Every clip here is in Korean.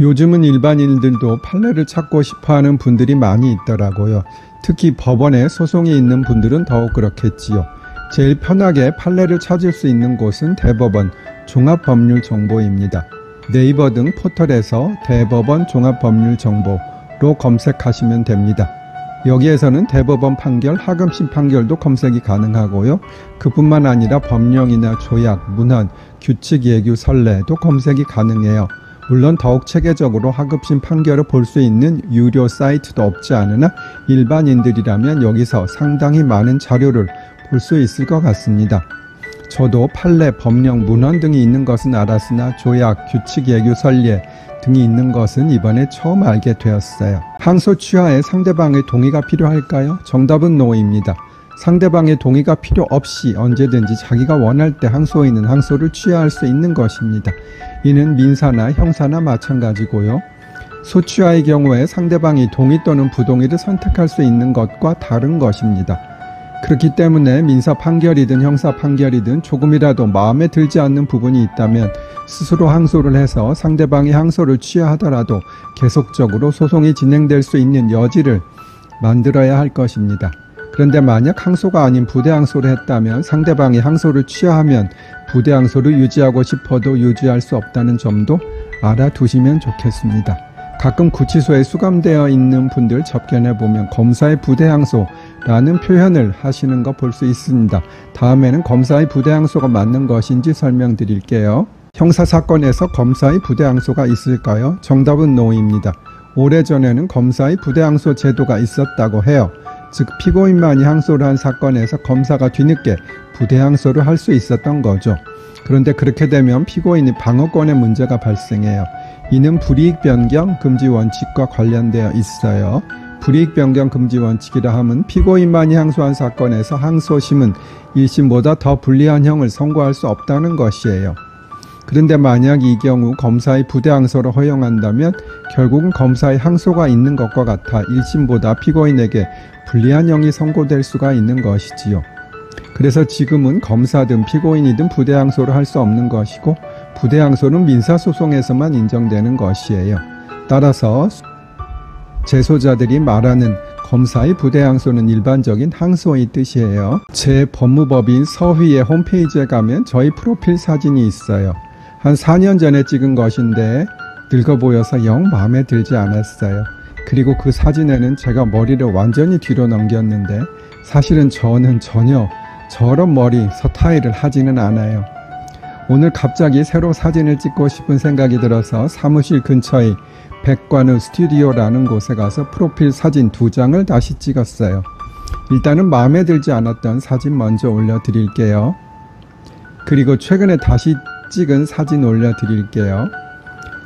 요즘은 일반인들도 판례를 찾고 싶어하는 분들이 많이 있더라고요. 특히 법원에 소송이 있는 분들은 더욱 그렇겠지요. 제일 편하게 판례를 찾을 수 있는 곳은 대법원 종합법률정보입니다. 네이버 등 포털에서 대법원 종합법률정보로 검색하시면 됩니다. 여기에서는 대법원 판결, 하급심 판결도 검색이 가능하고요. 그뿐만 아니라 법령이나 조약, 문헌, 규칙, 예규, 선례도 검색이 가능해요. 물론 더욱 체계적으로 하급심 판결을 볼 수 있는 유료 사이트도 없지 않으나 일반인들이라면 여기서 상당히 많은 자료를 볼 수 있을 것 같습니다. 저도 판례, 법령, 문헌 등이 있는 것은 알았으나 조약, 규칙, 예규, 선례 등이 있는 것은 이번에 처음 알게 되었어요. 항소 취하에 상대방의 동의가 필요할까요? 정답은 노입니다. 상대방의 동의가 필요 없이 언제든지 자기가 원할 때 항소인은 항소를 취하할 수 있는 것입니다. 이는 민사나 형사나 마찬가지고요. 소취하의 경우에 상대방이 동의 또는 부동의를 선택할 수 있는 것과 다른 것입니다. 그렇기 때문에 민사 판결이든 형사 판결이든 조금이라도 마음에 들지 않는 부분이 있다면 스스로 항소를 해서 상대방이 항소를 취하하더라도 계속적으로 소송이 진행될 수 있는 여지를 만들어야 할 것입니다. 그런데 만약 항소가 아닌 부대항소를 했다면 상대방이 항소를 취하하면 부대항소를 유지하고 싶어도 유지할 수 없다는 점도 알아두시면 좋겠습니다. 가끔 구치소에 수감되어 있는 분들 접견해보면 검사의 부대항소라는 표현을 하시는 거 볼 수 있습니다. 다음에는 검사의 부대항소가 맞는 것인지 설명드릴게요. 형사사건에서 검사의 부대항소가 있을까요? 정답은 노입니다. 오래전에는 검사의 부대항소 제도가 있었다고 해요. 즉 피고인만이 항소를 한 사건에서 검사가 뒤늦게 부대항소를 할 수 있었던 거죠. 그런데 그렇게 되면 피고인이 방어권에 문제가 발생해요. 이는 불이익 변경 금지 원칙과 관련되어 있어요. 불이익 변경 금지 원칙이라 함은 피고인만이 항소한 사건에서 항소심은 1심보다 더 불리한 형을 선고할 수 없다는 것이에요. 그런데 만약 이 경우 검사의 부대항소를 허용한다면 결국은 검사의 항소가 있는 것과 같아 1심보다 피고인에게 불리한 형이 선고될 수가 있는 것이지요. 그래서 지금은 검사든 피고인이든 부대항소를 할 수 없는 것이고 부대항소는 민사소송에서만 인정되는 것이에요. 따라서 재소자들이 말하는 검사의 부대항소는 일반적인 항소의 뜻이에요. 제 법무법인 서휘의 홈페이지에 가면 저희 프로필 사진이 있어요. 한 4년 전에 찍은 것인데 늙어 보여서 영 마음에 들지 않았어요. 그리고 그 사진에는 제가 머리를 완전히 뒤로 넘겼는데 사실은 저는 전혀 저런 머리 스타일을 하지는 않아요. 오늘 갑자기 새로 사진을 찍고 싶은 생각이 들어서 사무실 근처의 백관우 스튜디오라는 곳에 가서 프로필 사진 2장을 다시 찍었어요. 일단은 마음에 들지 않았던 사진 먼저 올려드릴게요. 그리고 최근에 다시 찍은 사진 올려드릴게요.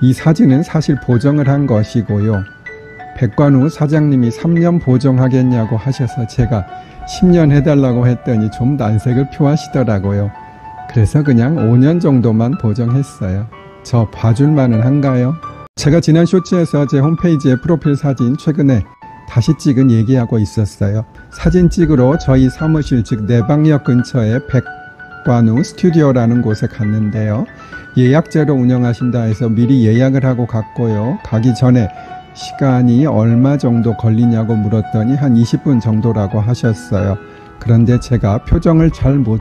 이 사진은 사실 보정을 한 것이고요. 백관우 사장님이 3년 보정하겠냐고 하셔서 제가 10년 해달라고 했더니 좀 난색을 표하시더라고요. 그래서 그냥 5년 정도만 보정했어요. 저 봐줄만은 한가요? 제가 지난 쇼츠에서 제 홈페이지에 프로필 사진 최근에 다시 찍은 얘기하고 있었어요. 사진 찍으러 저희 사무실 즉 내방역 근처에 백관우 스튜디오라는 곳에 갔는데요. 예약제로 운영하신다 해서 미리 예약을 하고 갔고요. 가기 전에 시간이 얼마 정도 걸리냐고 물었더니 한 20분 정도라고 하셨어요. 그런데 제가 표정을 잘 못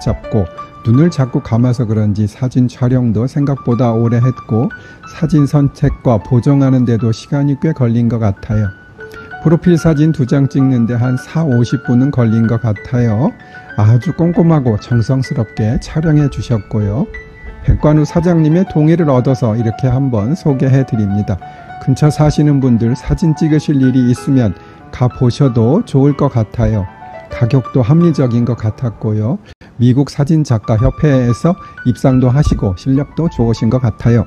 잡고 눈을 자꾸 감아서 그런지 사진 촬영도 생각보다 오래 했고 사진 선택과 보정하는 데도 시간이 꽤 걸린 것 같아요. 프로필 사진 2장 찍는데 한 40-50분은 걸린 것 같아요. 아주 꼼꼼하고 정성스럽게 촬영해 주셨고요. 백관우 사장님의 동의를 얻어서 이렇게 한번 소개해 드립니다. 근처 사시는 분들 사진 찍으실 일이 있으면 가보셔도 좋을 것 같아요. 가격도 합리적인 것 같았고요. 미국 사진작가협회에서 입상도 하시고 실력도 좋으신 것 같아요.